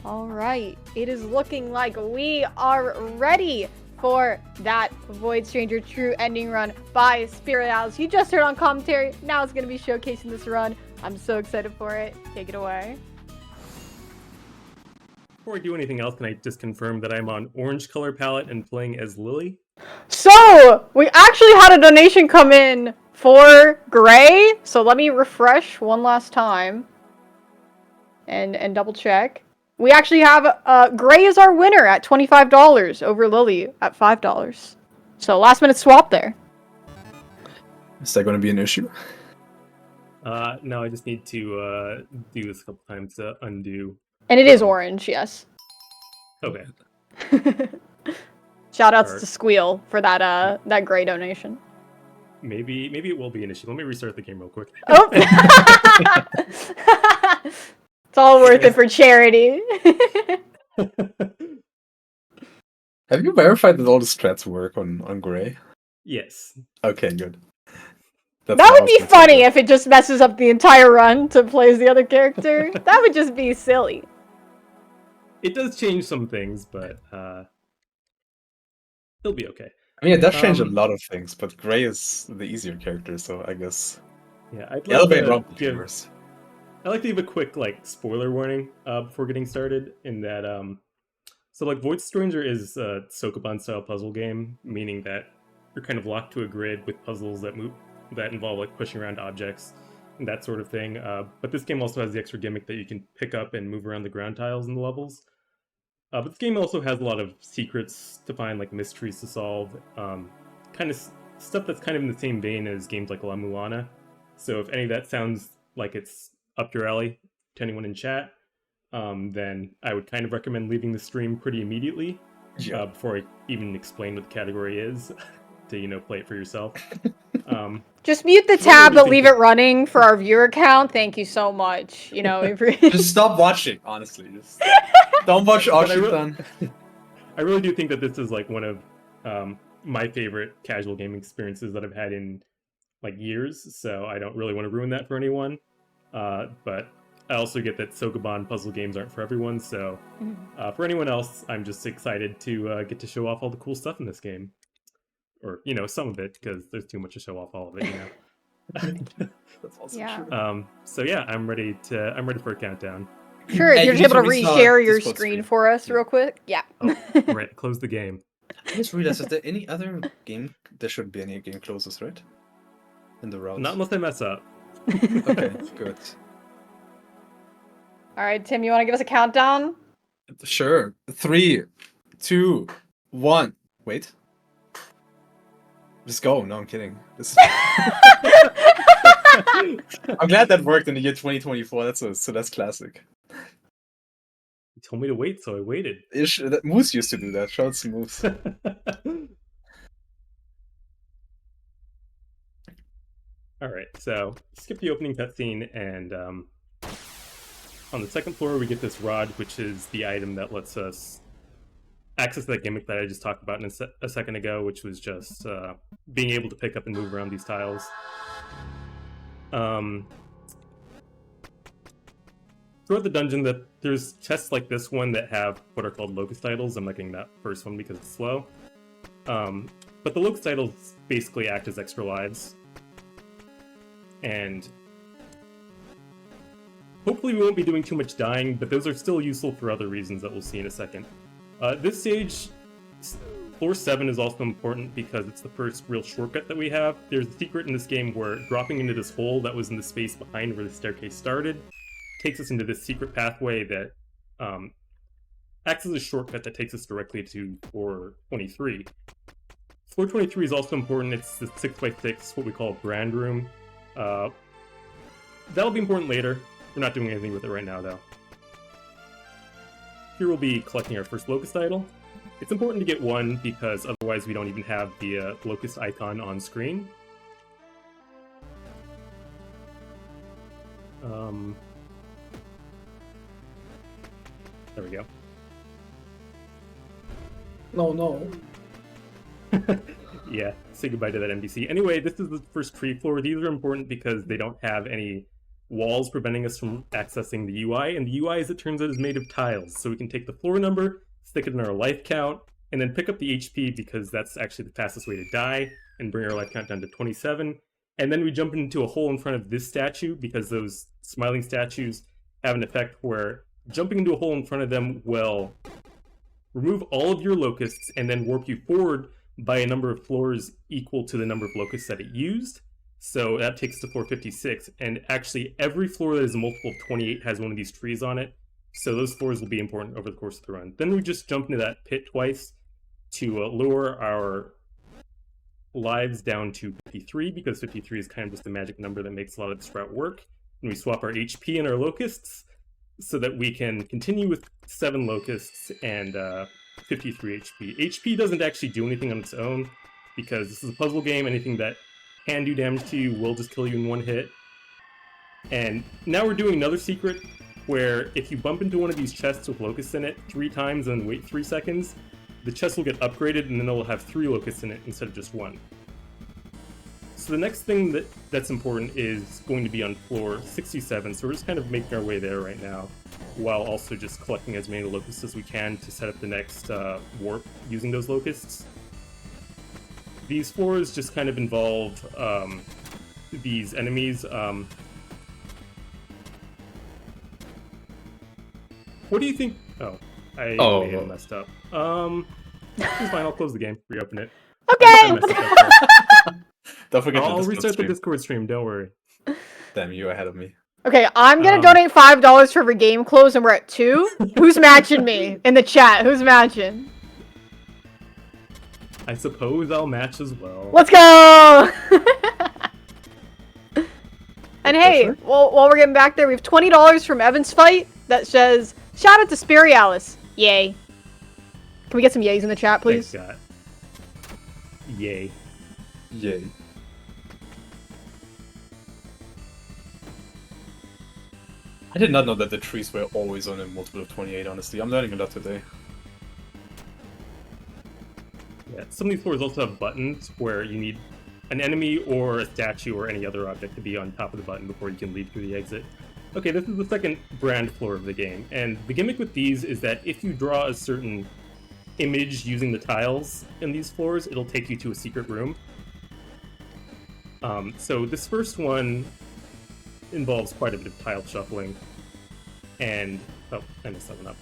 All right, it is looking like we are ready for that Void Stranger True ending run by Spirialis. You just heard on commentary, now it's going to be showcasing this run. I'm so excited for it. Take it away. Before I do anything else, can I just confirm that I'm on orange color palette and playing as Lily? So, we actually had a donation come in for Gray, so let me refresh one last time and double check. We actually have Gray is our winner at $25 over Lily at $5. So last minute swap there. Is that going to be an issue? No, I just need to do this a couple times to undo. And it is orange, yes. Okay. Shoutouts to Squeal for that Gray donation. Maybe it will be an issue. Let me restart the game real quick. Oh. It's all worth it for charity. Have you verified that all the strats work on Gray? Yes. Okay, good. That would be funny if it just messes up the entire run to play as the other character. That would just be silly. It does change some things, but it'll be okay. I mean, it does change a lot of things, but Gray is the easier character, so I guess. Yeah, I'd like to give a quick spoiler warning before getting started. In that, so Void Stranger is a Sokoban style puzzle game, meaning that you're kind of locked to a grid with puzzles that involve pushing around objects and that sort of thing. But this game also has the extra gimmick that you can pick up and move around the ground tiles in the levels. But this game also has a lot of secrets to find, mysteries to solve, kind of stuff that's kind of in the same vein as games like La Mulana. So if any of that sounds like it's up your alley to anyone in chat, then I would kind of recommend leaving the stream pretty immediately before I even explain what the category is to play it for yourself. Just mute the tab but leave it running for our viewer count. Thank you so much. Just stop watching, honestly. Just don't watch Archiethon. I really do think that this is one of my favorite casual gaming experiences that I've had in years, so I don't really want to ruin that for anyone. But I also get that Sokoban puzzle games aren't for everyone, so for anyone else, I'm just excited to get to show off all the cool stuff in this game. Or, some of it, because there's too much to show off all of it, That's also true. So yeah, I'm ready for a countdown. Sure, if you're just able to reshare your screen for us real quick. Yeah. Right, close the game. I just realized, is there any other game? There shouldn't be any game closes, right? In the route. Not unless I mess up. Okay, good. Alright, Tim, you want to give us a countdown? Sure. 3, 2, 1. Wait. Just go. No, I'm kidding. I'm glad that worked in the year 2024. That's classic. You told me to wait, so I waited. Moose used to do that. Shout out to Moose. Alright, so skip the opening cutscene, and on the second floor we get this rod, which is the item that lets us access that gimmick that I just talked about a second ago, which was just being able to pick up and move around these tiles. Throughout the dungeon, there's chests like this one that have what are called locust titles. I'm not getting that first one because it's slow. But the locust titles basically act as extra lives. And hopefully we won't be doing too much dying, but those are still useful for other reasons that we'll see in a second. This stage, floor 7 is also important because it's the first real shortcut that we have. There's a secret in this game where dropping into this hole that was in the space behind where the staircase started takes us into this secret pathway that acts as a shortcut that takes us directly to floor 23. Floor 23 is also important. It's the 6x6, what we call a grand room. That'll be important later. We're not doing anything with it right now, though. Here we'll be collecting our first locust idol. It's important to get one because otherwise we don't even have the locust icon on screen. There we go. No. Yeah, say goodbye to that NPC. Anyway, this is the first tree floor. These are important because they don't have any walls preventing us from accessing the UI, and the UI, as it turns out, is made of tiles. So we can take the floor number, stick it in our life count, and then pick up the HP because that's actually the fastest way to die, and bring our life count down to 27. And then we jump into a hole in front of this statue because those smiling statues have an effect where jumping into a hole in front of them will remove all of your locusts and then warp you forward by a number of floors equal to the number of locusts that it used. So that takes to floor 56, and actually every floor that is a multiple of 28 has one of these trees on it, so those floors will be important over the course of the run. Then we just jump into that pit twice to lower our lives down to 53, because 53 is kind of just a magic number that makes a lot of this route work. And we swap our HP and our locusts so that we can continue with 7 locusts and 53 HP. HP doesn't actually do anything on its own, because this is a puzzle game. Anything that can do damage to you will just kill you in one hit. And now we're doing another secret where if you bump into one of these chests with locusts in it 3 times and wait 3 seconds, the chest will get upgraded and then it will have 3 locusts in it instead of just 1. So the next thing that's important is going to be on floor 67, so we're just kind of making our way there right now, while also just collecting as many locusts as we can to set up the next warp using those locusts. These floors just kind of involve these enemies. What do you think? Oh, I may have messed up. It's fine, I'll close the game, reopen it. Okay! Don't forget I'll restart the Discord stream, don't worry. Damn, you ahead of me. Okay, I'm gonna donate $5 for every game close, and we're at 2. Who's matching me in the chat? Who's matching? I suppose I'll match as well. Let's go! And hey, while we're getting back there, we have $20 from Evan's fight that says, shout out to Spirialis. Yay. Can we get some yays in the chat, please? Thanks, Scott. Yay. Yay. I did not know that the trees were always on a multiple of 28, honestly. I'm learning a lot today. Yeah, some of these floors also have buttons where you need an enemy or a statue or any other object to be on top of the button before you can leave through the exit. Okay, this is the second brand floor of the game, and the gimmick with these is that if you draw a certain image using the tiles in these floors, it'll take you to a secret room. So this first one involves quite a bit of tile shuffling, and oh, I messed that one up.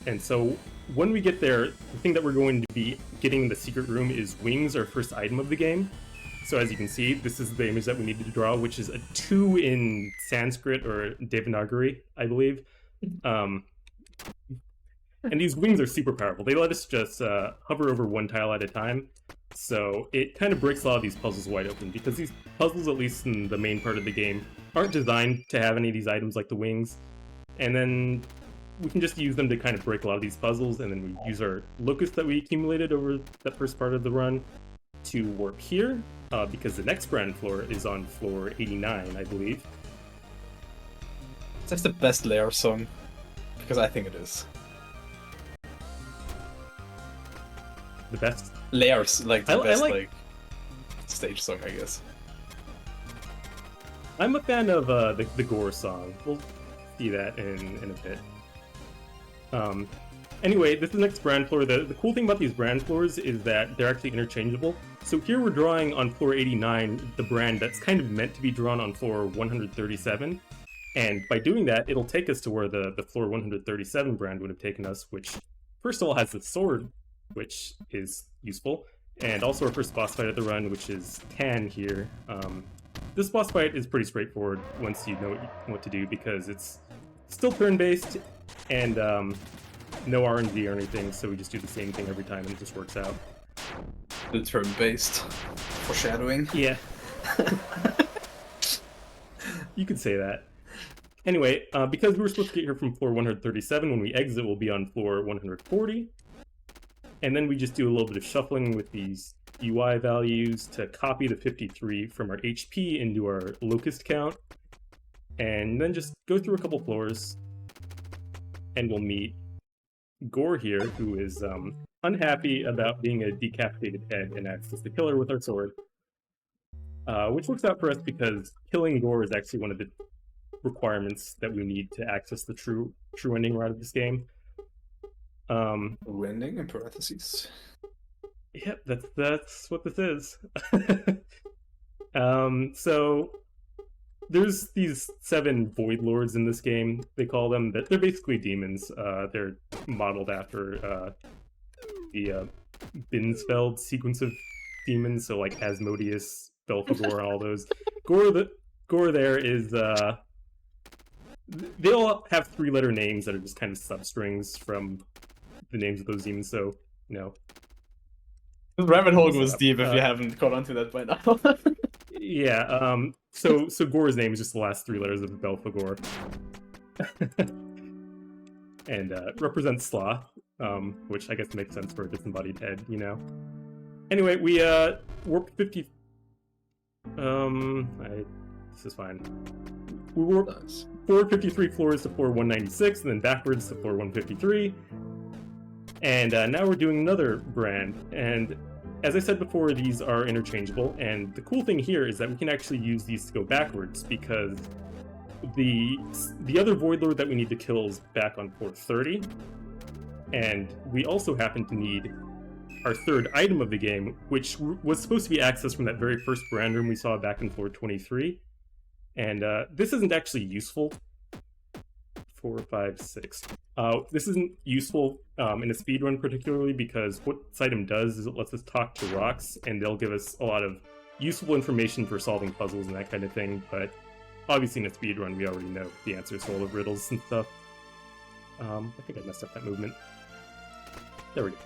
And so when we get there, the thing that we're going to be getting in the secret room is wings, our first item of the game. So as you can see, this is the image that we needed to draw, which is a 2 in Sanskrit or Devanagari, I believe. And these wings are super powerful. They let us just hover over one tile at a time. So it kind of breaks a lot of these puzzles wide open, because these puzzles, at least in the main part of the game, aren't designed to have any of these items like the wings. And then we can just use them to kind of break a lot of these puzzles, and then we use our locust that we accumulated over that first part of the run to warp here, because the next brand floor is on floor 89, I believe. That's the best layer song, because I think it is. The best Layers, like the best, like like stage song, I guess. I'm a fan of the gore song. We'll see that in a bit. Anyway, this is the next brand floor. The cool thing about these brand floors is that they're actually interchangeable. So here we're drawing on floor 89 the brand that's kind of meant to be drawn on floor 137. And by doing that, it'll take us to where the floor 137 brand would have taken us, which first of all has the sword, which is useful, and also our first boss fight at the run, which is Tan here. This boss fight is pretty straightforward once you know what to do, because it's still turn-based and no RNG or anything, so we just do the same thing every time and it just works out. The turn-based foreshadowing. Yeah. You could say that. Anyway, because we were supposed to get here from floor 137, when we exit we'll be on floor 140. And then we just do a little bit of shuffling with these UI values to copy the 53 from our HP into our locust count. And then just go through a couple floors. And we'll meet Gore here, who is unhappy about being a decapitated head and acts as the killer with our sword. which works out for us because killing Gore is actually one of the requirements that we need to access the true ending route of this game. Ending in parentheses. Yep, that's what this is. So there's these 7 Void Lords in this game. They call them that they're basically demons. They're modeled after the Binsfeld sequence of demons, so like Asmodeus, Belphegor, and all those. Gore there is they all have 3-letter names that are just kind of substrings from the names of those demons. So The rabbit hole was deep if you haven't caught on to that by now. Yeah, so Gore's name is just the last 3 letters of Belphegor. And represents Sloth, which I guess makes sense for a disembodied head, Anyway, we warped 50... this is fine. We warped forward 53 floors to floor 196, and then backwards to floor 153. And now we're doing another brand, and as I said before, these are interchangeable, and the cool thing here is that we can actually use these to go backwards, because the other Void Lord that we need to kill is back on floor 30, and we also happen to need our 3rd item of the game, which was supposed to be accessed from that very first brand room we saw back in floor 23, and this isn't actually useful. 4, 5, 6. This isn't useful in a speedrun particularly, because what this item does is it lets us talk to rocks, and they'll give us a lot of useful information for solving puzzles and that kind of thing, but obviously in a speedrun we already know the answers to all the riddles and stuff. I think I messed up that movement. There we go.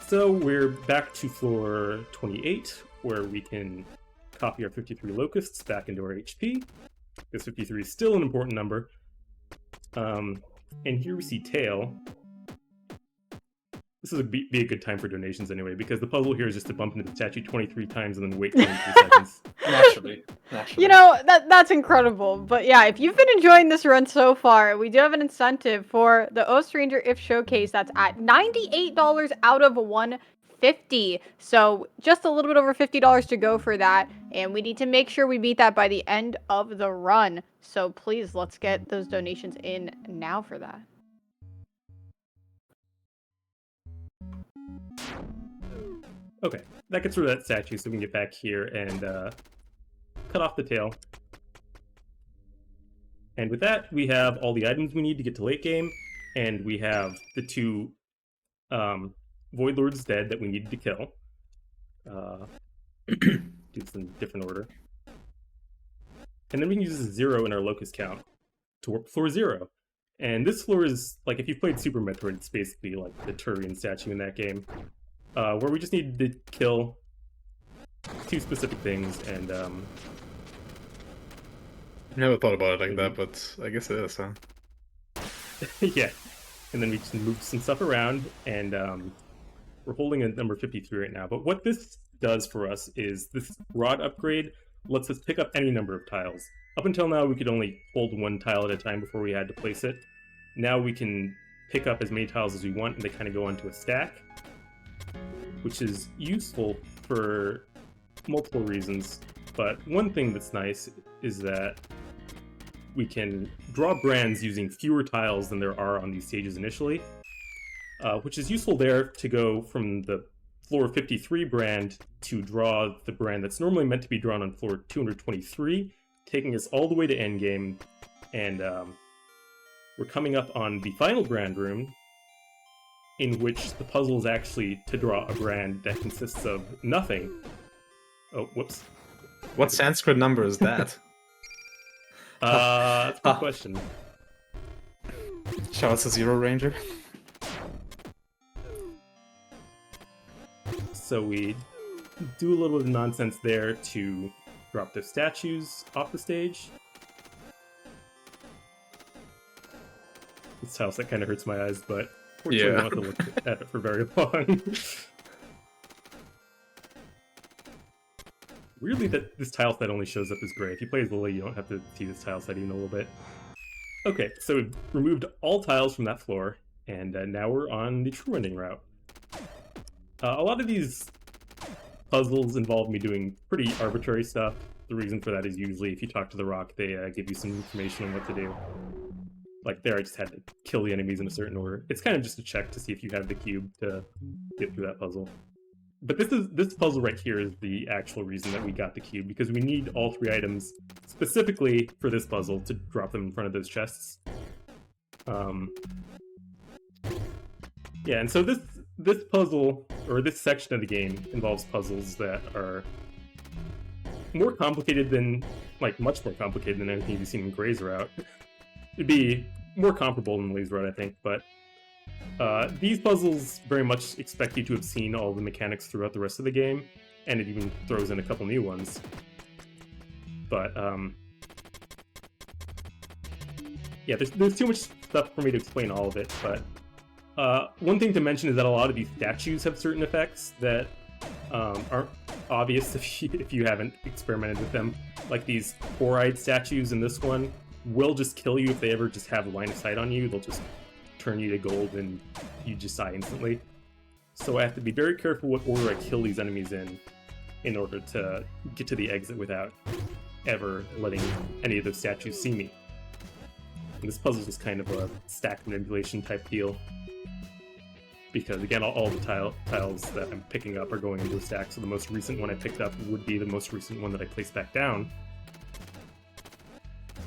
So we're back to floor 28, where we can copy our 53 locusts back into our HP. This 53 is still an important number. And here we see Tail. This would be a good time for donations anyway, because the puzzle here is just to bump into the statue 23 times and then wait 23 seconds. Naturally. That's incredible. But yeah, if you've been enjoying this run so far, we do have an incentive for the O Stranger If Showcase that's at $98 out of $150. So just a little bit over $50 to go for that. And we need to make sure we beat that by the end of the run. So please, let's get those donations in now for that. Okay, that gets rid of that statue so we can get back here and cut off the tail. And with that, we have all the items we need to get to late game, and we have the 2 Void Lords dead that we needed to kill. Do this in a different order. And then we can use a 0 in our locust count to warp floor 0. And this floor is, like, if you've played Super Metroid, it's basically like the Turian statue in that game. Where we just need to kill 2 specific things, and I never thought about it like that, but I guess it is, huh? yeah. And then we just move some stuff around, and we're holding a number 53 right now. But what this does for us is this rod upgrade lets us pick up any number of tiles. Up until now, we could only hold 1 tile at a time before we had to place it. Now we can pick up as many tiles as we want, and they kind of go onto a stack, which is useful for multiple reasons. But one thing that's nice is that we can draw brands using fewer tiles than there are on these stages initially, which is useful there to go from the floor 53 brand to draw the brand that's normally meant to be drawn on floor 223, taking us all the way to endgame, and we're coming up on the final brand room, in which the puzzle is actually to draw a brand that consists of nothing. Oh, whoops. What Sanskrit number is that? That's a good question. Shout out to Zero Ranger. So we do a little bit of nonsense there to drop the statues off the stage. This house, that kind of hurts my eyes, but fortunately I don't have to look at it for very long. Weirdly, that this tile set only shows up as gray. If you play as Lily, you don't have to see this tile set even a little bit. Okay, so we've removed all tiles from that floor, and now we're on the true ending route. A lot of these puzzles involve me doing pretty arbitrary stuff. The reason for that is usually if you talk to the rock, they give you some information on what to do. Like there, I just had to kill the enemies in a certain order. It's kind of just a check to see if you have the cube to get through that puzzle. But this puzzle right here is the actual reason that we got the cube, because we need all 3 items specifically for this puzzle to drop them in front of those chests. Yeah, and so this puzzle, or this section of the game, involves puzzles that are more complicated than, like, much more complicated than anything you've seen in Gray's route. It'd be more comparable in Lee's route, I think, but these puzzles very much expect you to have seen all the mechanics throughout the rest of the game, and it even throws in a couple new ones. But, yeah, there's too much stuff for me to explain all of it, but one thing to mention is that a lot of these statues have certain effects that aren't obvious if you haven't experimented with them. Like these 4-eyed statues in this one will just kill you if they ever just have a line of sight on you. They'll just turn you to gold and you just die instantly. So I have to be very careful what order I kill these enemies in order to get to the exit without ever letting any of those statues see me. And this puzzle is kind of a stack manipulation type deal. Because again, all the tiles that I'm picking up are going into a stack, so the most recent one I picked up would be the most recent one that I placed back down.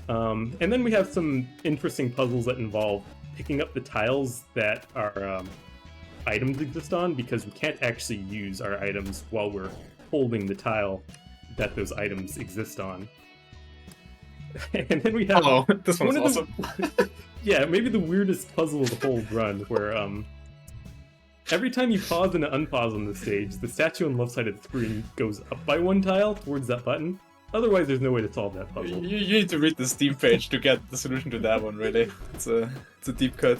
And then we have some interesting puzzles that involve picking up the tiles that our items exist on, because we can't actually use our items while we're holding the tile that those items exist on. And then we have... Oh, this one's awesome. Yeah, maybe the weirdest puzzle of the whole run, where every time you pause and unpause on the stage, the statue on the left side of the screen goes up by 1 tile towards that button. Otherwise, there's no way to solve that puzzle. You need to read the Steam page to get the solution to that one, really. It's a deep cut.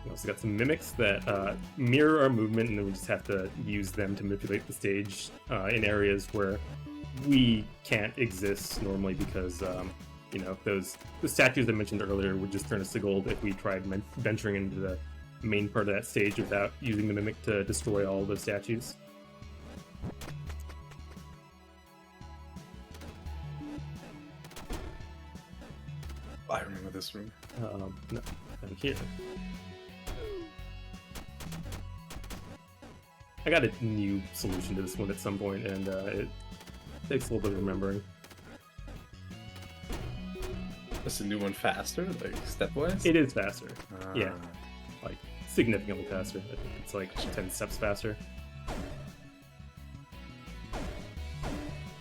We also got some mimics that mirror our movement, and then we just have to use them to manipulate the stage in areas where we can't exist normally because, you know, the statues I mentioned earlier would just turn us to gold if we tried venturing into the main part of that stage without using the mimic to destroy all of those statues. I remember this room. No, I'm here. I got a new solution to this one at some point, and it takes a little bit of remembering. Is the new one faster, like stepwise? It is faster. Yeah, like significantly faster. I think it's like 10 steps faster.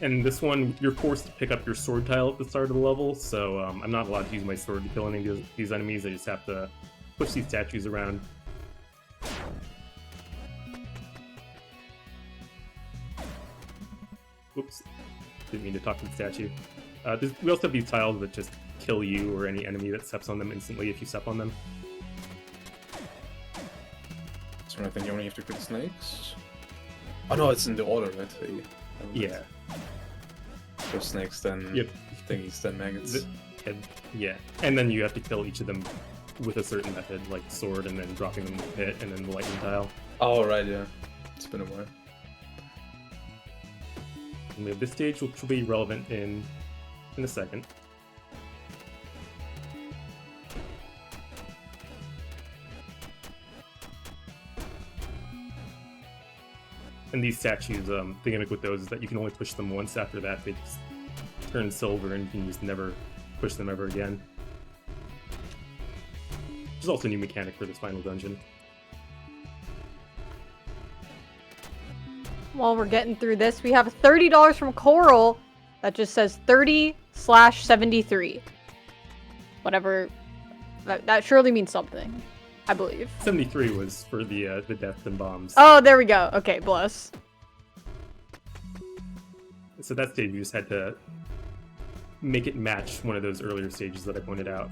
And this one, you're forced to pick up your sword tile at the start of the level, so I'm not allowed to use my sword to kill any of these enemies. I just have to push these statues around. Oops, didn't mean to talk to the statue. We also have these tiles that just kill you or any enemy that steps on them instantly if you step on them. So I think you only have to kill snakes? Oh no, it's in the order, right? Yeah. First snakes, then Yep. thingies, then maggots. Yeah, and then you have to kill each of them with a certain method, like sword, and then dropping them in the pit, and then the lightning tile. Oh right, yeah. It's been a while. And we have this stage, which will be relevant in a second. And these statues, the gimmick with those is that you can only push them once. After that, they just turn silver and you can just never push them ever again. Which is also a new mechanic for this final dungeon. While we're getting through this, we have $30 from Coral that just says 30/73. Whatever. That surely means something, I believe. 73 was for the deaths and bombs. Oh, there we go. Okay, bless. So that stage, you just had to make it match one of those earlier stages that I pointed out.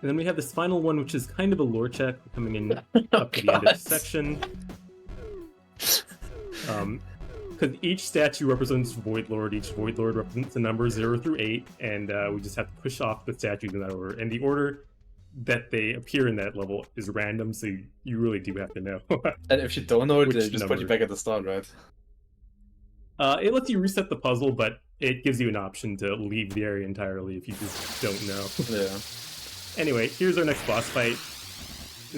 And then we have this final one, which is kind of a lore check coming in up to the end of the section. Because each statue represents Void Lord, each Void Lord represents the number 0 through 8, and we just have to push off the statues in that order. And the order that they appear in that level is random, so you really do have to know. And if you don't know it, Which they just put you number? back at the start, right? It lets you reset the puzzle, but it gives you an option to leave the area entirely if you just don't know. Yeah. Anyway, here's our next boss fight.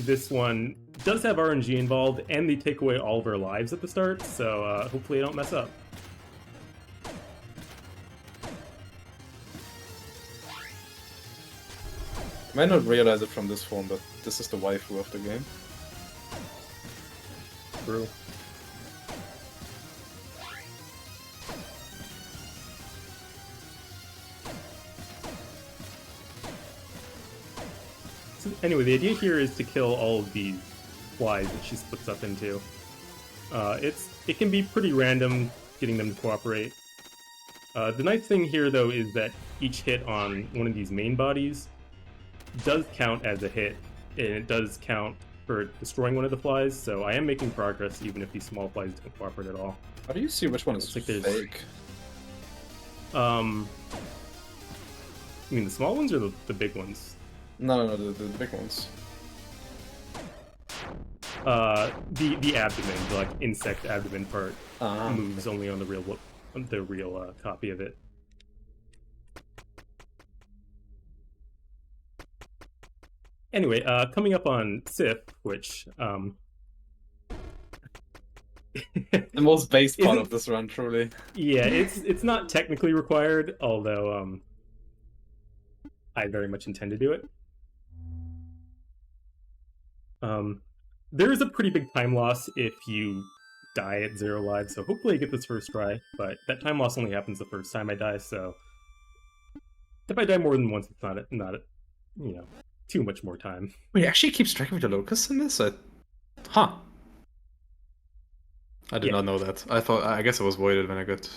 This one does have RNG involved, and they take away all of our lives at the start, so hopefully I don't mess up. You might not realize it from this form, but this is the waifu of the game. True. So anyway, the idea here is to kill all of these flies that she splits up into. It can be pretty random getting them to cooperate. The nice thing here, though, is that each hit on one of these main bodies does count as a hit, and it does count for destroying one of the flies, so I am making progress even if these small flies don't cooperate at all. How do you see which one is Looks like there's- fake? You mean the small ones or the big ones? No, the big ones. The abdomen, the like insect abdomen part, Ah. moves only on the real copy of it. Anyway, coming up on Sif, which The most base part Isn't- of this run, truly. yeah, it's not technically required, although I very much intend to do it. There is a pretty big time loss if you die at 0 lives, so hopefully I get this first try, but that time loss only happens the first time I die, so if I die more than once, it's not too much more time. Wait, it actually keeps track of the locusts in this? Huh. I did Yeah. not know that. I guess it was voided when I got...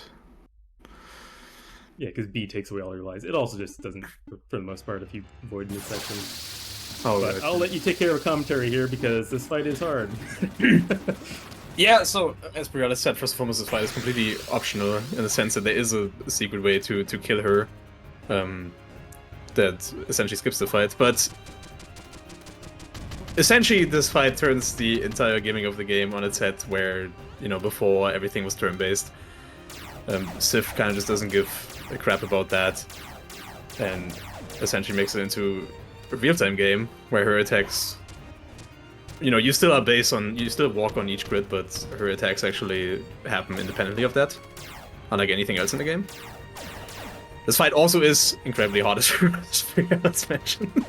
Yeah, because B takes away all your lives. It also just doesn't, for the most part, if you avoid mid section. Oh, But right. I'll let you take care of commentary here because this fight is hard. Yeah, so as Spirialis said, first and foremost, this fight is completely optional in the sense that there is a secret way to kill her that essentially skips the fight. But essentially, this fight turns the entire gaming of the game on its head, where before everything was turn-based. Sif kind of just doesn't give a crap about that, and essentially makes it into a real-time game where her attacks. You still are you still walk on each grid, but her attacks actually happen independently of that, unlike anything else in the game. This fight also is incredibly hard, as mentioned.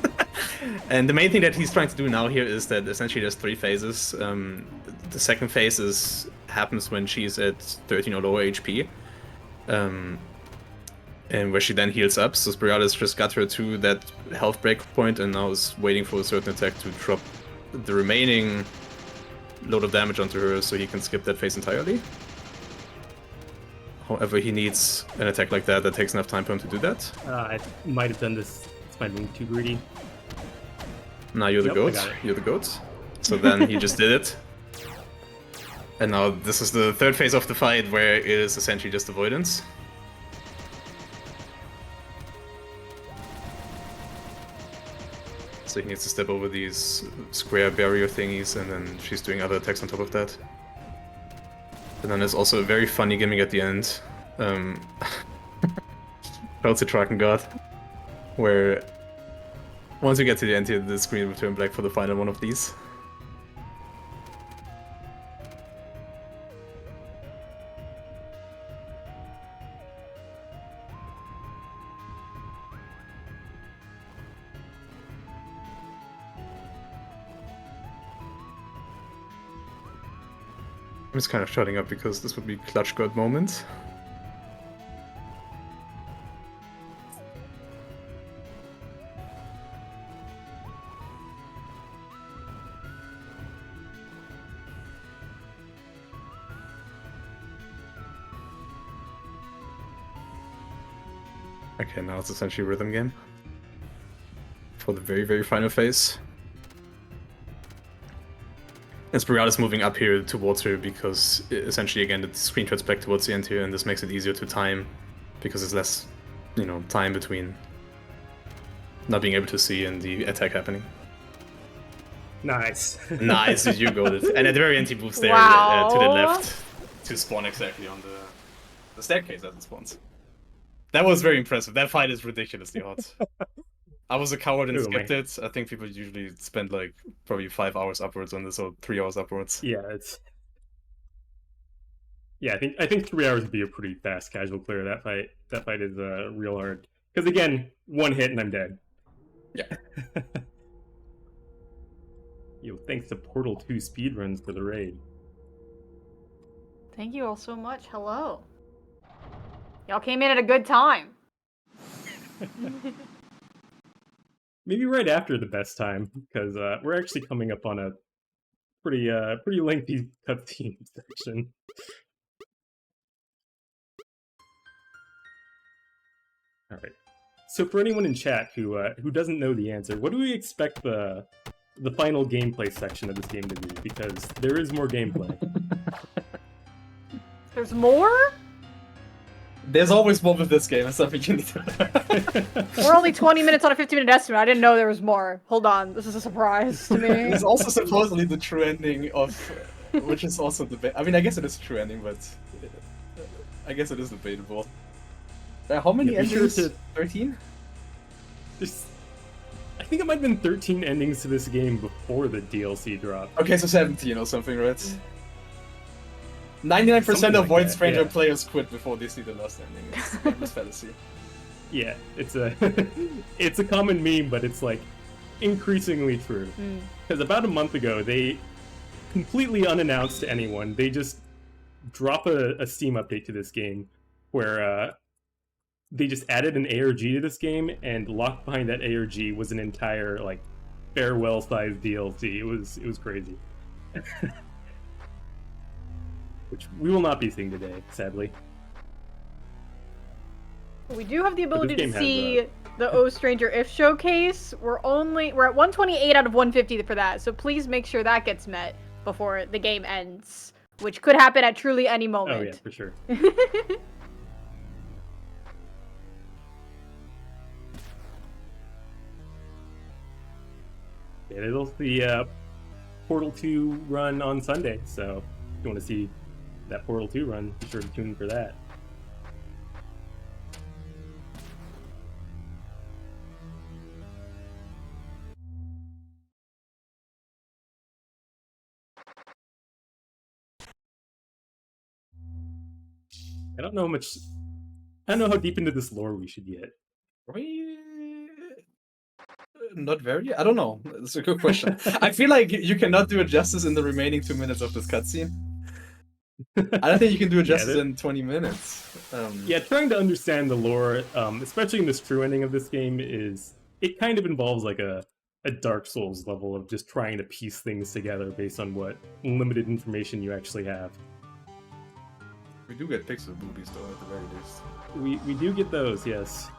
And the main thing that he's trying to do now here is that essentially there's 3 phases. The second phase happens when she's at 13 or lower HP, and where she then heals up. So Spirialis just got her to that health break point and now is waiting for a certain attack to drop the remaining load of damage onto her so he can skip that phase entirely. However, he needs an attack like that takes enough time for him to do that. I might have done this. It's my move too greedy. Now you're the Yep, I goat. got it. You're the goat. So then he just did it. And now this is the third phase of the fight where it is essentially just avoidance. So he needs to step over these square barrier thingies, and then she's doing other attacks on top of that. And then there's also a very funny gimmick at the end. God, where once you get to the end here, the screen will turn black for the final one of these. I'm just kind of shutting up because this would be clutch god moment. Okay, now it's essentially a rhythm game. For the very, very final phase. And Spirialis moving up here towards her because essentially again the screen turns back towards the end here, and this makes it easier to time because there's less, time between not being able to see and the attack happening. Nice. Nice, you got it. And at the very end, he moves there Wow. to the left to spawn exactly on the staircase as it spawns. That was very impressive. That fight is ridiculously hot. I was a coward and Ooh, skipped it. I think people usually spend like probably 5 hours upwards on this, or 3 hours upwards. Yeah, it's. Yeah, I think 3 hours would be a pretty fast casual clear. That fight is real hard. Because again, one hit and I'm dead. Yeah. Yo, thanks to Portal 2 speedruns for the raid. Thank you all so much. Hello. Y'all came in at a good time. Maybe right after the best time, because we're actually coming up on a pretty lengthy cutscene section. All right. So for anyone in chat who doesn't know the answer, what do we expect the final gameplay section of this game to be? Because there is more gameplay. There's more? There's always more with this game. That's something you need to learn. We're only 20 minutes on a 15-minute estimate. I didn't know there was more. Hold on. This is a surprise to me. It's also supposedly the true ending of, which is also I mean, I guess it is a true ending, but I guess it is debatable. How many Yeah, be sure endings? to- 13? I think it might have been 13 endings to this game before the DLC dropped. Okay, so 17 or something, right? 99% Something of like Void that, Stranger yeah. players quit before they see the last ending. It's Endless Fantasy. Yeah, it's a it's a common meme, but it's like increasingly true. Because about a month ago, they completely unannounced to anyone, they just drop a Steam update to this game where they just added an ARG to this game, and locked behind that ARG was an entire like farewell-sized DLC. It was crazy. Which we will not be seeing today, sadly. We do have the ability game to has, see the O Stranger If showcase. We're at 128 out of 150 for that, so please make sure that gets met before the game ends, which could happen at truly any moment. Oh yeah, for sure. Yeah, it'll the Portal 2 run on Sunday, so if you want to see that Portal 2 run, be sure to tune in for that. I don't know how deep into this lore we should get. Not very? I don't know. It's a good question. I feel like you cannot do it justice in the remaining 2 minutes of this cutscene. I don't think you can do it justice in 20 minutes. Yeah, trying to understand the lore, especially in this true ending of this game, it kind of involves like a Dark Souls level of just trying to piece things together based on what limited information you actually have. We do get pixel boobies though, at the very least. We do get those, yes.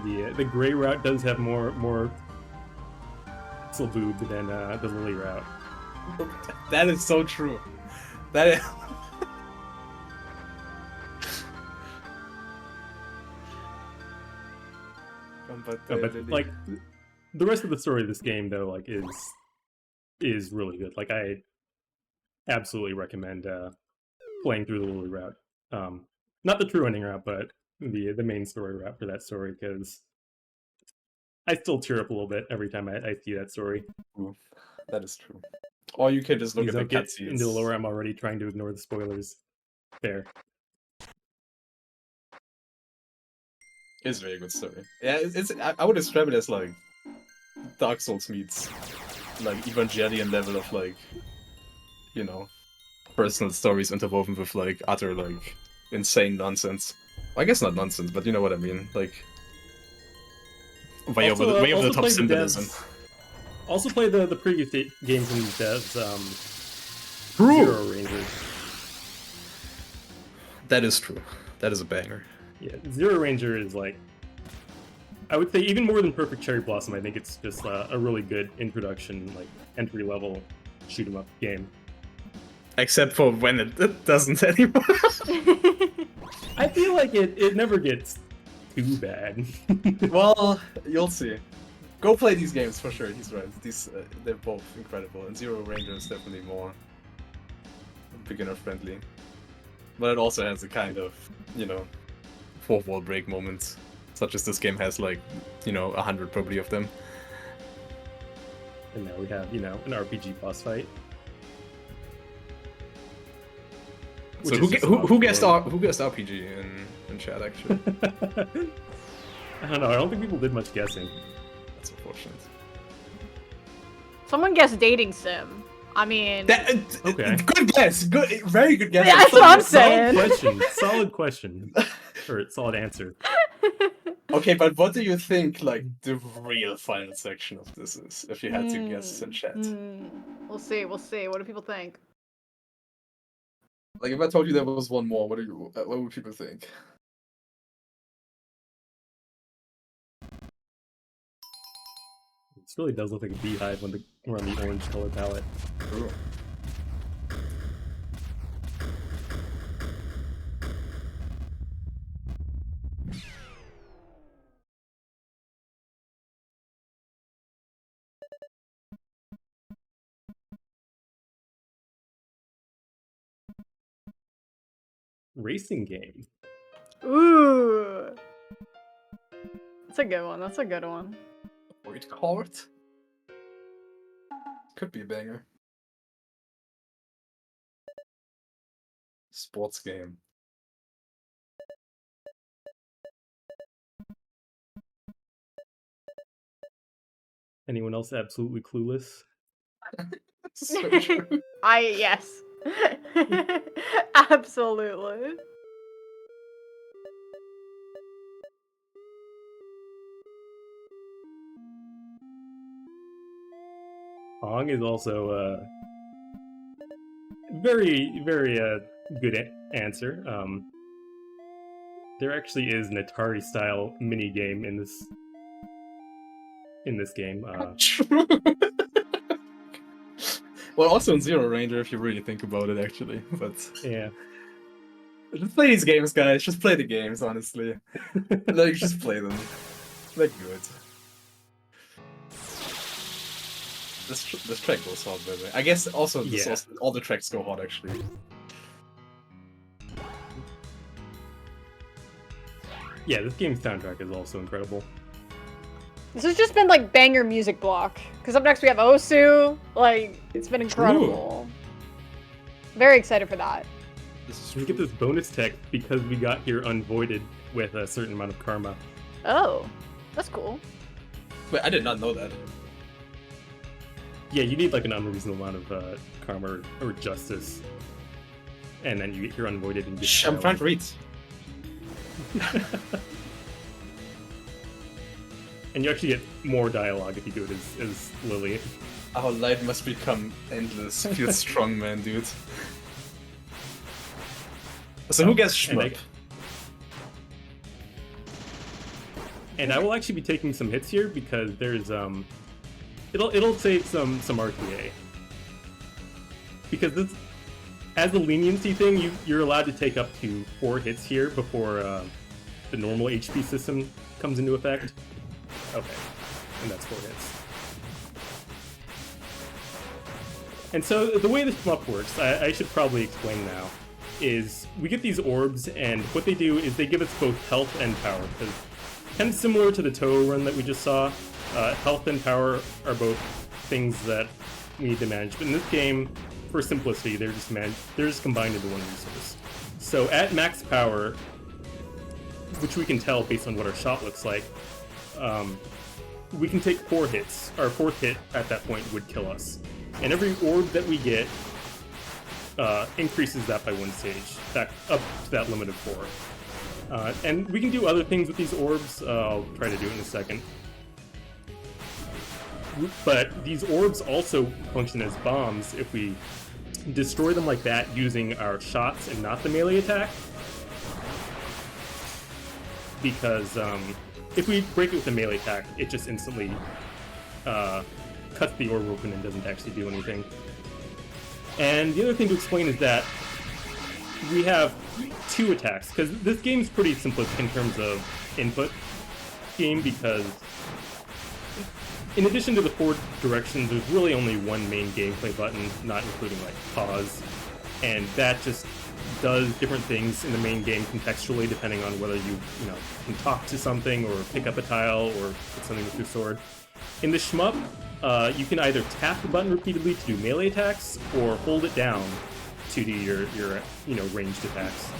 The gray route does have more pixel boob than the lily route. That is so true. That is... But like the rest of the story of this game though, like is really good. Like I absolutely recommend playing through the lily route. Not the true ending route, but the main story route for that story, because I still tear up a little bit every time I see that story. That is true. Or you can just look Please at the don't get cutscenes. into the lore. I'm already trying to ignore the spoilers. Fair. It's a very good story. Yeah, I would describe it as like Dark Souls meets like Evangelion level of like, you know, personal stories interwoven with like utter like insane nonsense. Well, I guess not nonsense, but you know what I mean. Like way over the top symbolism. Also play the previous game from these devs, True. Zero Ranger. That is true. That is a banger. Yeah, Zero Ranger is like, I would say even more than Perfect Cherry Blossom, I think it's just a really good introduction, like entry-level shoot-'em-up game. Except for when it doesn't anymore. I feel like it never gets too bad. Well, you'll see. Go play these games for sure. He's right. They're both incredible, and Zero Ranger is definitely more beginner friendly. But it also has a kind of, you know, fourth wall break moments, such as this game has, like, you know, 100 probably of them. And now we have, you know, an RPG boss fight. So who guessed RPG in chat actually? I don't know. I don't think people did much guessing. That's unfortunate. Someone guessed dating sim. I mean, Okay. Good guess. Good, very good guess. Yeah, that's what I'm saying. Solid question. Or solid answer. Okay, but what do you think, like, the real final section of this is, if you had to guess in chat? We'll see. What do people think? Like, if I told you there was one more, what would people think? This really does look like a beehive when we're on the orange color palette. True. Racing game. Ooh, that's a good one. Void Court? Could be a banger. Sports game. Anyone else absolutely clueless? So true. Yes. Absolutely. Pong is also very, very good answer. There actually is an Atari-style mini game in this game. True. Well, also in Zero Ranger, if you really think about it, actually. But Yeah. just play these games, guys. Just play the games, honestly. Like, just play them. They're good. This track goes hard, by the way. I guess also, all the tracks go hard, actually. Yeah, this game's soundtrack is also incredible. This has just been like banger music block. Because up next we have Osu. Like, it's been incredible. Very excited for that. We get this bonus tech because we got here unvoided with a certain amount of karma. Oh, that's cool. Wait, I did not know that. Yeah, you need like an unreasonable amount of karma or justice, and then you get here unvoided and get. Shh, I'm trying to read. And you actually get more dialogue if you do it as Lily. Our life must become endless. Feel strong, man, dude. So who gets shmup? And I will actually be taking some hits here because there's it'll save some RTA. Because this, as a leniency thing, you're allowed to take up to 4 hits here before the normal HP system comes into effect. Okay, and that's 4 hits. And so the way this shmup works, I should probably explain now, is we get these orbs, and what they do is they give us both health and power. Because kind of similar to the Toho run that we just saw, health and power are both things that we need to manage. But in this game, for simplicity, they're just combined into one resource. So at max power, which we can tell based on what our shot looks like, we can take 4 hits. Our 4th hit at that point would kill us. And every orb that we get increases that by 1 stage, up to that limit of 4. And we can do other things with these orbs. I'll try to do it in a second. But these orbs also function as bombs if we destroy them like that using our shots and not the melee attack. Because if we break it with a melee attack, it just instantly cuts the orb open and doesn't actually do anything. And the other thing to explain is that we have 2 attacks, because this game's pretty simplistic in terms of input game, because in addition to the 4 directions, there's really only one main gameplay button, not including like pause, and that just does different things in the main game contextually, depending on whether you can talk to something or pick up a tile or put something with your sword. In the shmup, you can either tap the button repeatedly to do melee attacks or hold it down to do your ranged attacks.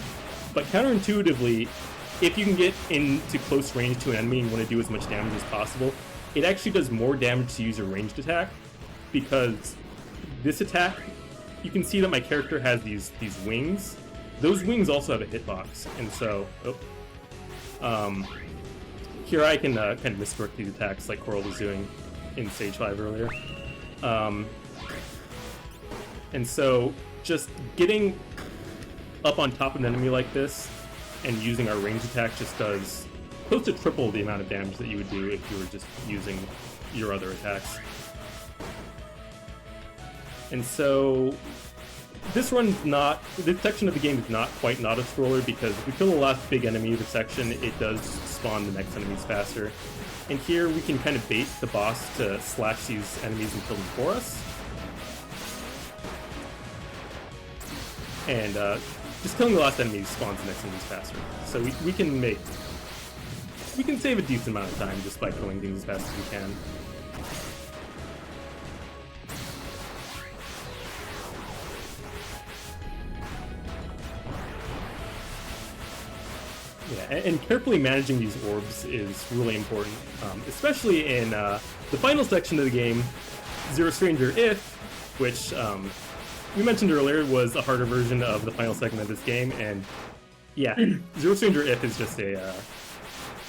But counterintuitively, if you can get into close range to an enemy and want to do as much damage as possible, it actually does more damage to use a ranged attack, because this attack, you can see that my character has these wings. Those wings also have a hitbox, and so here I can kind of misdirect these attacks like Coral was doing in Stage 5 earlier. And so just getting up on top of an enemy like this and using our ranged attack just does close to triple the amount of damage that you would do if you were just using your other attacks. And so this section of the game is not quite an auto-scroller, because if we kill the last big enemy of the section, it does spawn the next enemies faster. And here we can kind of bait the boss to slash these enemies and kill them for us. And just killing the last enemy spawns the next enemies faster. So we can save a decent amount of time just by killing things as fast as we can. Yeah, and carefully managing these orbs is really important, especially in the final section of the game, Zero Stranger If, which we mentioned earlier was a harder version of the final segment of this game, and yeah, Zero Stranger If is just a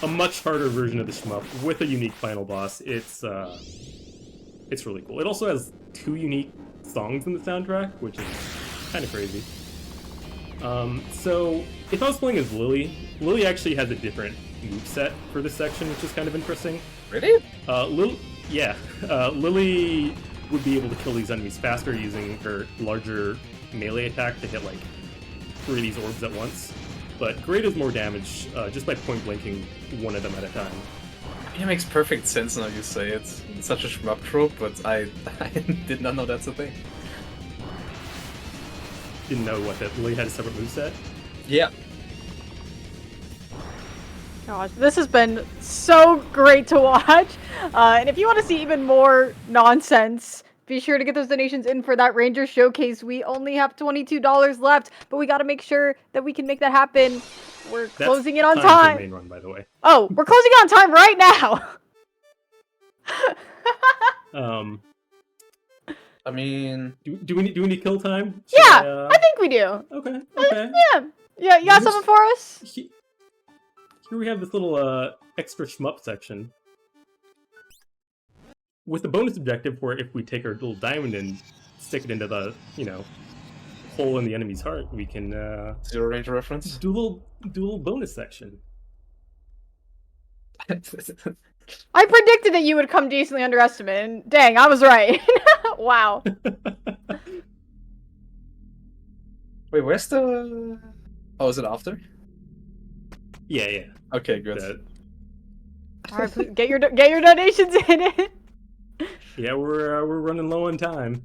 much harder version of the shmup with a unique final boss. It's really cool. It also has 2 unique songs in the soundtrack, which is kind of crazy. So if I was playing as Lily actually has a different moveset for this section, which is kind of interesting. Really? Lily would be able to kill these enemies faster using her larger melee attack to hit like 3 of these orbs at once. But Gray does more damage just by point blanking one of them at a time. It makes perfect sense now you say it. It's such a shmup trope, but I did not know that's a thing. Didn't know that Lily had a separate moveset? Yeah. Gosh, this has been so great to watch. And if you want to see even more nonsense, be sure to get those donations in for that Ranger Showcase. We only have $22 left, but we got to make sure that we can make that happen. We're closing it on time. For the main run, by the way. Oh, we're closing it on time right now. I mean, do we need kill time? Yeah, I think we do. Okay. Yeah, you got something for us? Here we have this little extra shmup section with the bonus objective where if we take our little diamond and stick it into the hole in the enemy's heart, we can Zero Ranger reference. Do a little bonus section. I predicted that you would come decently underestimated, and dang, I was right. Wow. Wait, where's the... Oh, is it after? Yeah. Okay, good. Alright, please get your donations in it. Yeah, we're running low on time.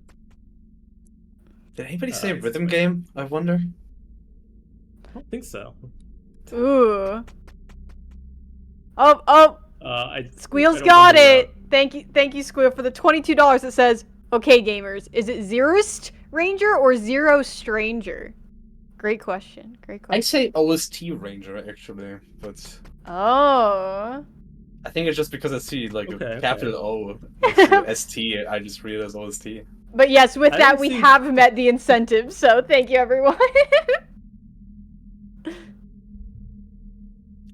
Did anybody say rhythm game? I wonder. I don't think so. Ooh. Oh. Squeal's got it. Thank you, Squeal, for the $22 that says, "Okay, gamers, is it Zerost Ranger or Zero Stranger?" Great question. I say OST Ranger actually, but oh. I think it's just because I see like a capital O next to ST. I just read it as OST. But yes, with that we have met the incentive. So thank you, everyone.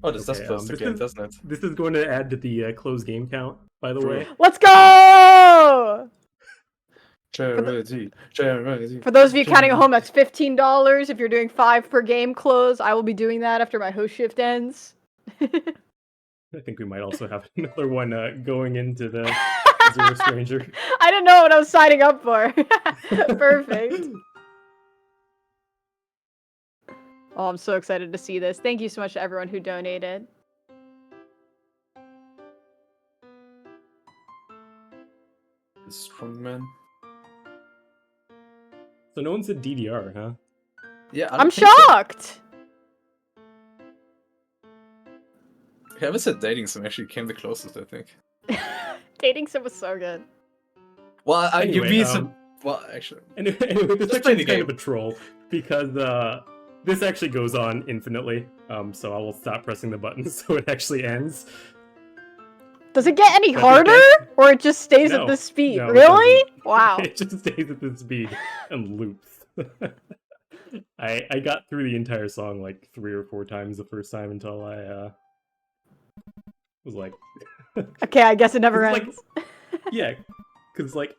Oh, this does close the game, doesn't it? This is going to add to the closed game count, by the way. Let's go! Charity. For those of you counting at home, that's $15. If you're doing 5 per game close, I will be doing that after my host shift ends. I think we might also have another one going into the Zero Stranger. I didn't know what I was signing up for. Perfect. Oh, I'm so excited to see this. Thank you so much to everyone who donated. Strongman. So no one said DDR, huh? Yeah, I I'm don't think so. shocked! Whoever said dating sim actually came the closest, I think. Dating sim was so good. Well, you Anyway, beat some. Well, actually, Anyway, this Just play actually the is kind game. of a troll because this actually goes on infinitely. So I will stop pressing the button so it actually ends. Does it get any That's harder? okay. Or it just stays No, at this speed? no, it Really? doesn't. Wow. It just stays at this speed and loops. I got through the entire song like 3 or 4 times the first time until I was like, Okay, I guess it never It's like- ends. yeah, because like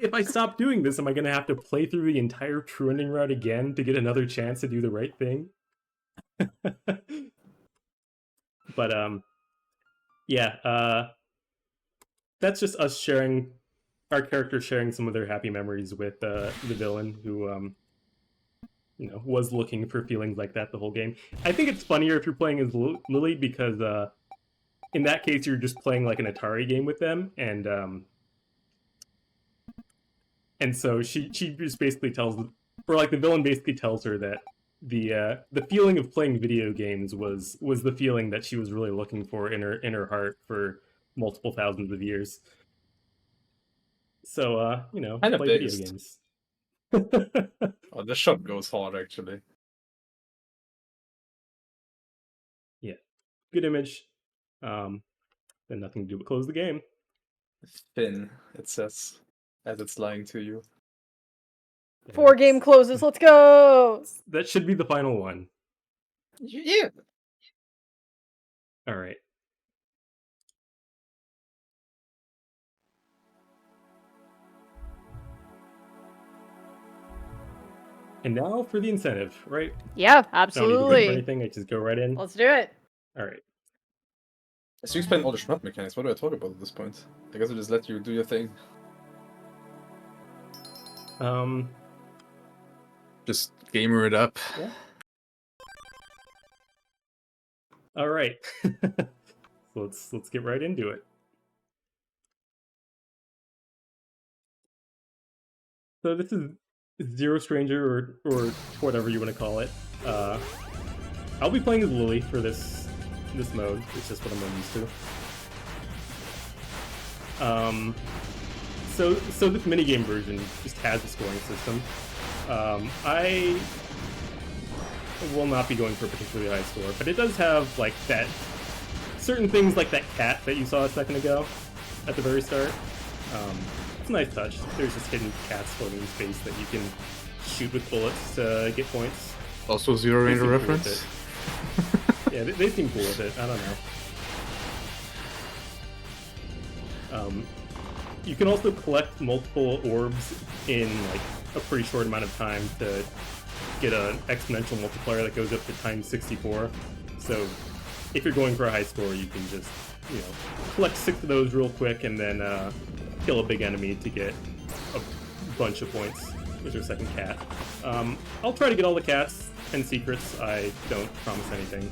if I stop doing this, am I gonna have to play through the entire true ending route again to get another chance to do the right thing? But yeah, that's just us sharing, our characters sharing some of their happy memories with the villain who you know, was looking for feelings like that the whole game. I think it's funnier if you're playing as Lily because in that case you're just playing like an Atari game with them, and so she just basically tells, or like the villain basically tells her that the feeling of playing video games was the feeling that she was really looking for in her heart for multiple thousands of years. So you know, Kinda play video based. games. Oh, the shot goes hard actually. Good image. Then nothing to do but close the game. Finn, it says, as it's lying to you. 4 game closes, let's go! That should be the final one. Yeah. All right. And now for the incentive, right? Yeah, I don't need to wait for absolutely. anything. I just go right in. Let's do it. All right. So you explain all the shmup mechanics. What do I talk about at this point? I guess I just let you do your thing. Just gamer it up. Yeah. All right. So let's get right into it. So this is Zero Stranger or whatever you want to call it. I'll be playing as Lily for this mode. It's just what I'm used to. So this minigame version just has a scoring system. I will not be going for a particularly high score, but it does have like that certain things like that cat that you saw a second ago at the very start. It's a nice touch. There's just hidden cats floating in space that you can shoot with bullets to get points. Also Zero They Ranger seem cool reference. with it. Yeah, they seem cool with it. I don't know. You can also collect multiple orbs in like a pretty short amount of time to get an exponential multiplier that goes up to times 64. So if you're going for a high score, you can just, you know, collect 6 of those real quick and then kill a big enemy to get a bunch of points. There's your second cat. I'll try to get all the cats and secrets. I don't promise anything.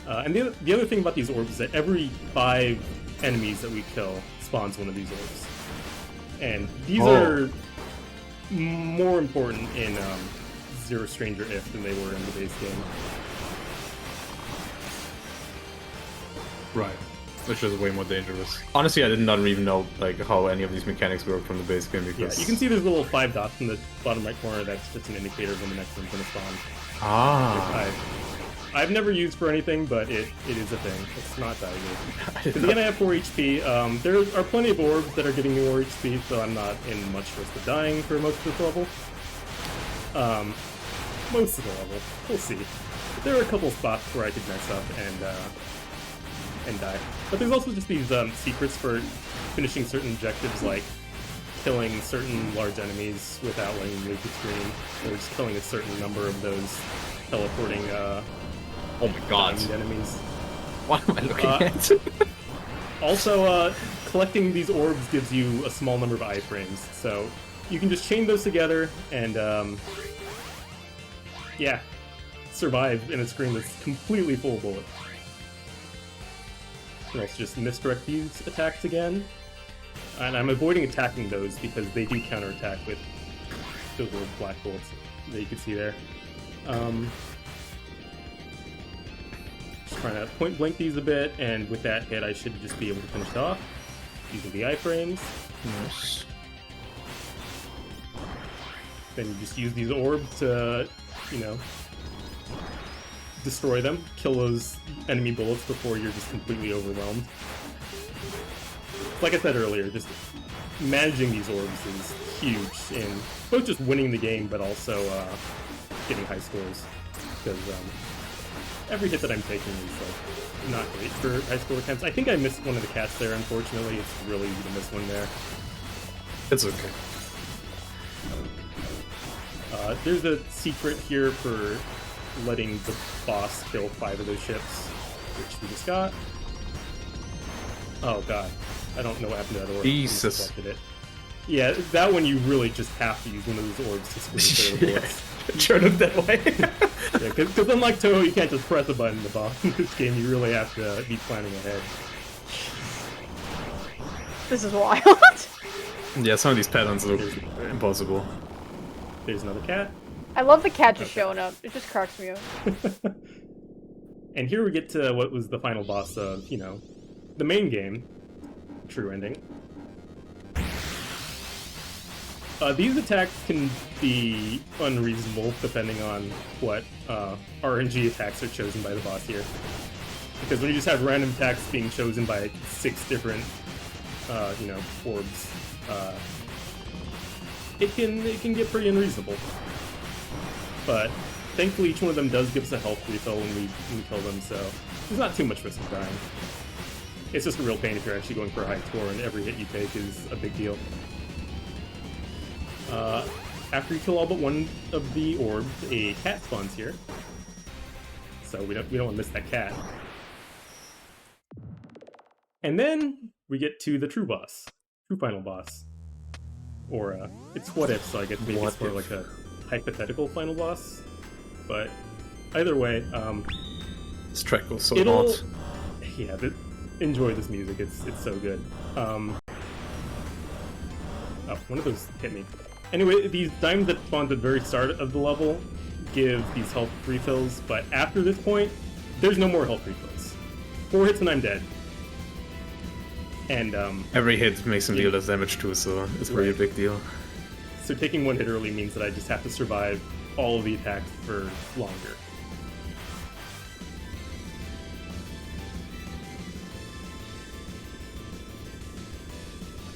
And the other thing about these orbs is that every 5 enemies that we kill spawns one of these orbs. And these are more important in Zero Stranger If than they were in the base game. Right. Which is way more dangerous. Honestly, I did not even know like how any of these mechanics work from the base game Yeah, because you can see there's little 5 dots in the bottom right corner. That's just an indicator of when the next one's going to spawn. I've never used for anything, but it is a thing. It's not that good. Again, I have 4 HP. There are plenty of orbs that are giving me more HP, so I'm not in much risk of dying for most of this level. Most of the level. We'll see. But there are a couple spots where I could mess up and die. But there's also just these secrets for finishing certain objectives, like killing certain large enemies without letting them leave the screen, or just killing a certain number of those teleporting oh my god. diamond enemies. What am I looking at? Also, collecting these orbs gives you a small number of iframes, so you can just chain those together and, yeah, survive in a screen that's completely full of bullets. You can also just misdirect these attacks again. And I'm avoiding attacking those because they do counterattack with those little black bullets that you can see there. Just trying to point blank these a bit, and with that hit I should just be able to finish it off using the iframes. Nice. Then you just use these orbs to, you know, destroy them, kill those enemy bullets before you're just completely overwhelmed. Like I said earlier, just managing these orbs is huge in both just winning the game, but also getting high scores. Because every hit that I'm taking is like not great for high score attempts. I think I missed one of the cats there, unfortunately. It's really easy to miss one there. It's okay. There's a secret here for letting the boss kill 5 of those ships, which we just got. Oh god, I don't know what happened to that orb. Jesus. It. Yeah, that one you really just have to use one of those orbs to screen clear the bullets. Turn it that way. Yeah, because unlike Toho, you can't just press a button in the boss. In this game, you really have to be planning ahead. This is wild. Yeah, some of these patterns look impossible. There's another cat. I love the cat just showing up. It just cracks me up. And here we get to what was the final boss of, you know, the main game. True ending. These attacks can be unreasonable depending on what RNG attacks are chosen by the boss here. Because when you just have random attacks being chosen by 6 different, you know, orbs, it can get pretty unreasonable. But thankfully each one of them does give us a health refill when we kill them, so there's not too much risk of dying. It's just a real pain if you're actually going for a high score and every hit you take is a big deal. After you kill all but one of the orbs, a cat spawns here. So we don't want to miss that cat. And then we get to the true boss. True final boss. Or, it's what if, so I guess maybe it's more like a hypothetical final boss. But either way, This track goes so hard. Yeah, enjoy this music, it's so good. Oh, one of those hit me. Anyway, these diamonds that spawn at the very start of the level give these health refills, but after this point, there's no more health refills. 4 hits and I'm dead. And, Every hit makes him deal less damage too, so it's really a big deal. So taking 1 hit early means that I just have to survive all of the attacks for longer.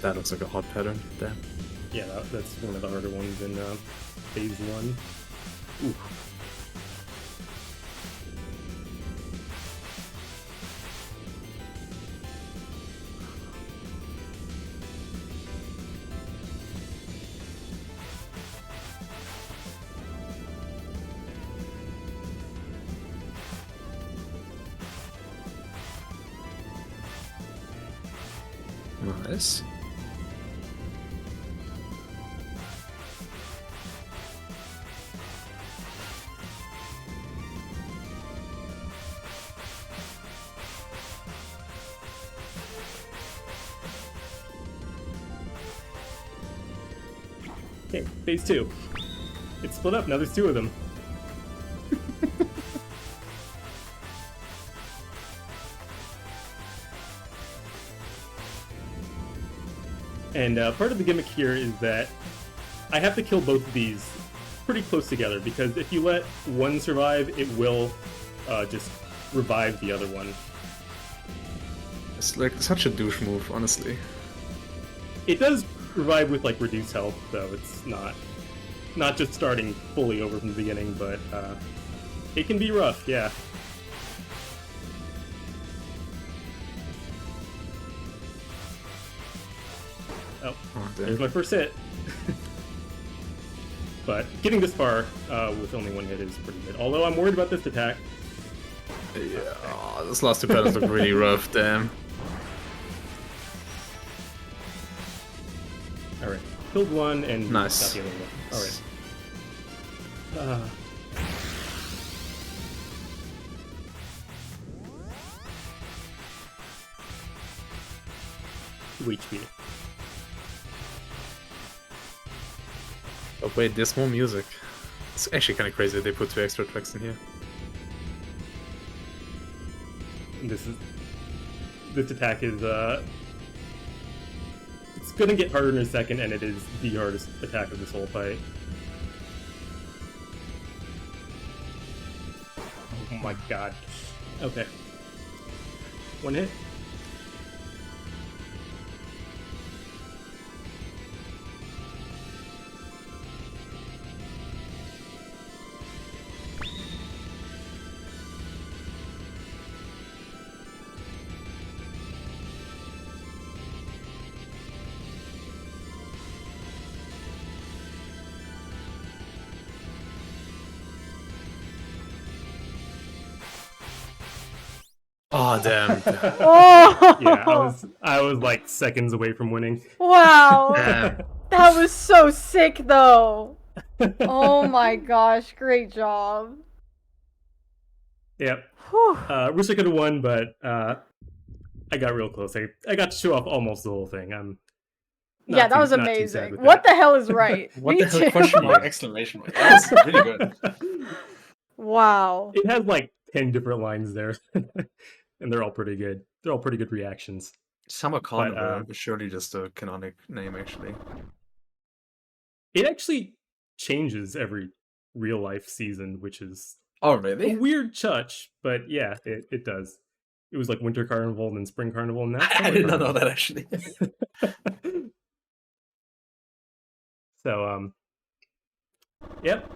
That looks like a hot pattern. Damn. Yeah, that's one of the harder ones in phase 1. Ooh. Nice. Okay, phase 2. It's split up, now there's 2 of them. And part of the gimmick here is that I have to kill both of these pretty close together, because if you let one survive, it will just revive the other one. It's like such a douche move, honestly. It does revive with like reduced health, though. It's not just starting fully over from the beginning, but it can be rough, yeah. Oh, there's my first hit. But getting this far with only 1 hit is pretty good. Although I'm worried about this attack. Yeah, those last 2 patterns look really rough, damn. All right, killed one and Nice. got the other one. All right. Two HP. Oh wait, there's more music. It's actually kind of crazy that they put 2 extra tracks in here. And this attack is it's gonna get harder in a second, and it is the hardest attack of this whole fight. Oh my god. Okay. One hit. Oh damn. Oh! Yeah, I was like seconds away from winning. Wow! Damn. That was so sick, though. Oh my gosh! Great job. Yep. Whew. Wish I could have won, but I got real close. I got to show off almost the whole thing. I'm not Yeah, that too- was not too sad amazing. with What that. the hell is right? What Me the hell? too. Question mark! Exclamation mark! That was really good. Wow. It has like 10 different lines there, and they're all pretty good. They're all pretty good reactions. Summer Carnival um, is surely just a canonic name, actually. It actually changes every real life season, which is Oh, a really? weird touch, but yeah, it does. It was like Winter Carnival and then Spring Carnival, and that's I did not know that, actually. So, yep.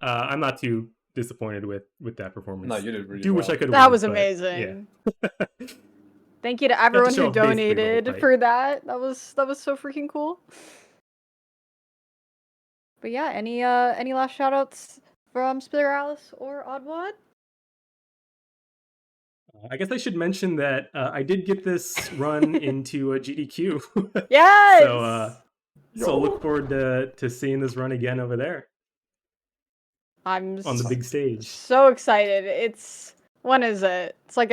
I'm not too disappointed with that performance. No, you did really Do well. wish I could have That won, was but, amazing. Yeah. Thank you to everyone show who off basically the whole donated fight. for that. That was so freaking cool. But yeah, any last shoutouts from Spirialis or Oddwad? I guess I should mention that I did get this run into a GDQ. Yes. So look forward to seeing this run again over there I'm on the big stage. so excited. When is it? It's like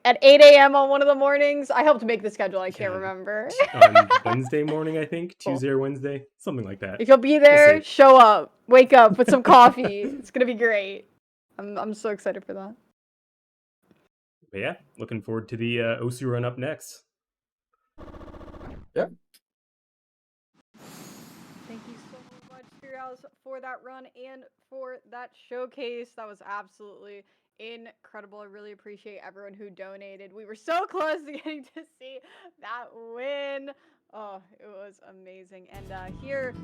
at 8 a.m. on one of the mornings. I helped make the schedule. I can't Yeah. remember. On Wednesday morning, I think. Cool. Tuesday or Wednesday. Something like that. If you'll be there, see. show up, wake up with some coffee. It's gonna be great. I'm so excited for that. But yeah, looking forward to the Osu run up next. Yep. Thank you so much, Spirialis, for that run and for that showcase. That was absolutely incredible. I really appreciate everyone who donated. We were so close to getting to see that win. Oh, it was amazing. And here,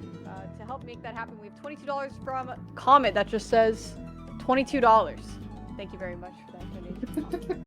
to help make that happen, we have $22 from Comet that just says $22. Thank you very much for that donation.